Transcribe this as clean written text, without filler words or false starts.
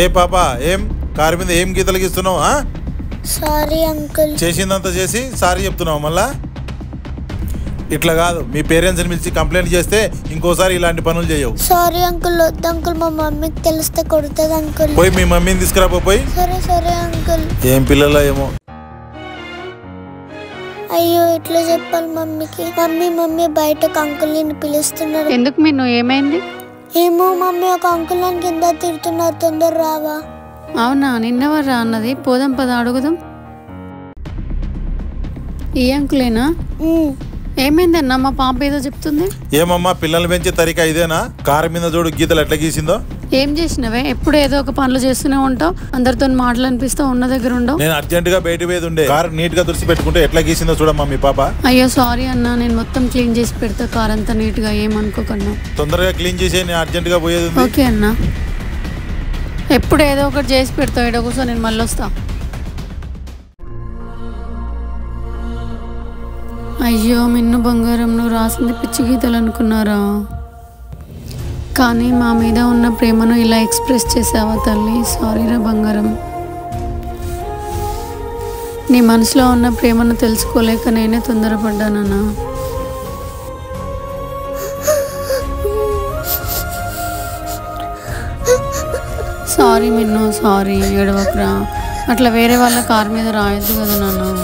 ఏ పాపా ఏం కారు మీద ఏం గీతలు గీస్తున్నావు? Sorry uncle. చేసిందంతా చేసి సారీ చెప్తున్నావు మళ్ళా? ఇట్లా కాదు, మీ పేరెంట్స్ని పిలిచి కంప్లైంట్ చేస్తే ఇంకోసారి ఇలాంటి పనులు చేయవు. సారీ అంకుల్, వద్దు అంకుల్, మా మమ్మీకి తెలిస్తే కొడుతుంది అంకుల్. పోయి మీ మమ్మీని తీసుకురా పోయి. సరే సరే అంకుల్. ఏం పిల్లల ఏమో. అయ్యో ఎట్లా చెప్పాలి మమ్మీకి? మమ్మీ మమ్మీ బయటకు అంకుల్ ని పిలుస్తున్నారు. ఎందుకు మీరు ఏమైంది? ఏమో మమ్మీ, ఒక అంకుల్ నన్ను కింద తిడుతున్నారు, తొందర రావా? అవునా, నిన్నెవరు రా అన్నది? పోదాం పద అడుగుదాం. ఈ అంకులేనా? ఏమైందన్నా? మా పాప ఏదో చెప్తుంది. ఏమమ్మా పిల్లల్ని పెంచే తరికా ఇదేనా? కారు మీద చూడు గీతలు ఎట్లా గీసిందో. ఏం చేసినవే? ఎప్పుడు ఏదో ఒక పనులు చేస్తూనే ఉంటావు, అందరితో మాటలు అనిపిస్తావు, ఉన్న దగ్గర ఉండవు. నేను అర్జెంట్ గా బయట పోయేది ఉండే, కారు నీట్ గా తుడిచి పెట్టుకుంటే ఎట్లా గీసిందో చూడమ్మా మీ పాప. అయ్యో సారీ అన్నా, నేను మొత్తం క్లీన్ చేసి పెడతా కార్ అంతా నీట్ గా, ఏమనుకోకన్నా. తొందరగా క్లీన్ చేసి నేను అర్జెంట్ గా పోయేది. ఓకే అన్నా, ఎప్పుడు ఏదో ఒకటి చేసి పెడతావు. ఏడో కూర్చో, నేను మళ్ళీ వస్తా. అయ్యో మిన్ను బంగారం, నువ్వు రాసింది పిచ్చి గీతలు అనుకున్నారా? కానీ మా మీద ఉన్న ప్రేమను ఇలా ఎక్స్ప్రెస్ చేసావా తల్లి? సారీరా బంగారం. నీ మనసులో ఉన్న ప్రేమను తెలుసుకోలేక నేనే తొందరపడ్డానన్నా. సారీ మిన్ను, సారీ, ఏడవకురా. అట్లా వేరే వాళ్ళ కారు మీద రాయొద్దు కదా నాన్న.